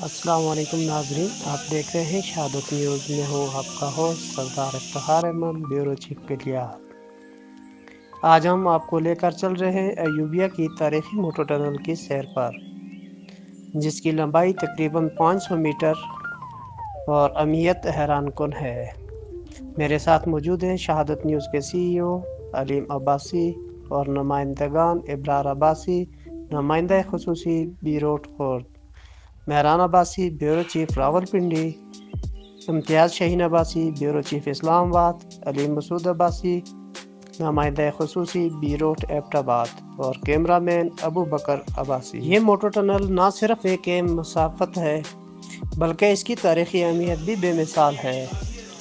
अस्सलाम वालेकुम नाज़रीन, आप देख रहे हैं शहादत न्यूज़ में हूँ आपका होस्ट सरदार इफ्तिखार अहमद, ब्यूरो चीफ के लिए। आज हम आपको लेकर चल रहे हैं अयूबिया की तारीखी मोटर टनल की सैर पर, जिसकी लंबाई तकरीबन 500 मीटर और अहमियत हैरान कुन है। मेरे साथ मौजूद हैं शहादत न्यूज़ के CEO अलीम अब्बासी और नुमाइंदगान इब्रार अब्बासी, नुमाइंदा खुसूसी बीरोट खुर्द, मेहरान अब्बासी ब्यूरो चीफ रावलपिंडी, इम्तियाज़ शाहीन अब्बासी ब्यूरो चीफ इस्लामाबाद, अलीम मसूद अब्बासी नुमाइंदा खुसूसी बीरोट एबटाबाद और कैमरामैन अबू बकर अब्बासी। ये मोटर टनल ना सिर्फ एक मसाफत है बल्कि इसकी तारीखी अहमियत भी बेमिसाल है।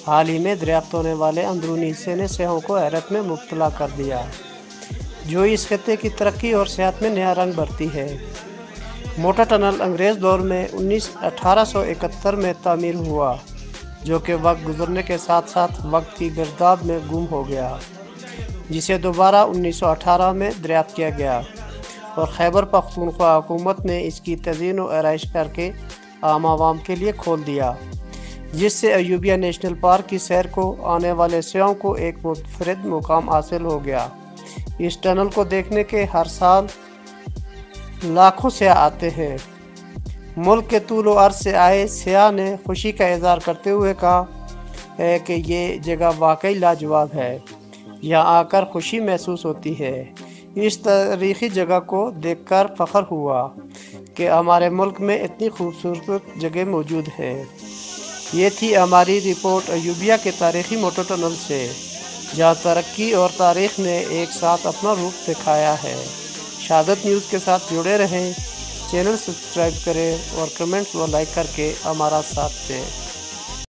हाल ही में दरियाफ्त होने वाले अंदरूनी हिस्से ने सियाहों को हैरत में मुब्तला कर दिया, जो इस खत्ते की तरक्की और सेहत में नया रंग भरती है। मोटर टनल अंग्रेज़ दौर में 1871 में तामीर हुआ, जो कि वक्त गुजरने के साथ साथ वक्त की गर्दाब में गुम हो गया, जिसे दोबारा 1918 में दरियाफ्त किया गया और खैबर पख्तूनख्वा हुकूमत ने इसकी तज़ीन व आराइश करके आम आवाम के लिए खोल दिया, जिससे अयूबिया नेशनल पार्क की सैर को आने वाले सयाहों को एक मुनफरिद मुकाम हासिल हो गया। इस टनल को देखने के हर साल लाखों सयाह आते हैं। मुल्क के तूल व अर्ज़ से आए सयाह ने खुशी का इज़हार करते हुए कहा है कि ये जगह वाकई लाजवाब है, यहाँ आकर खुशी महसूस होती है। इस तारीख़ी जगह को देखकर फ़ख्र हुआ कि हमारे मुल्क में इतनी खूबसूरत जगह मौजूद हैं। ये थी हमारी रिपोर्ट अयूबिया के तारीख़ी मोटर टनल से, जहाँ तरक्की और तारीख़ ने एक साथ अपना रूप दिखाया है। शहादत न्यूज़ के साथ जुड़े रहें, चैनल सब्सक्राइब करें और कमेंट्स व लाइक करके हमारा साथ दें।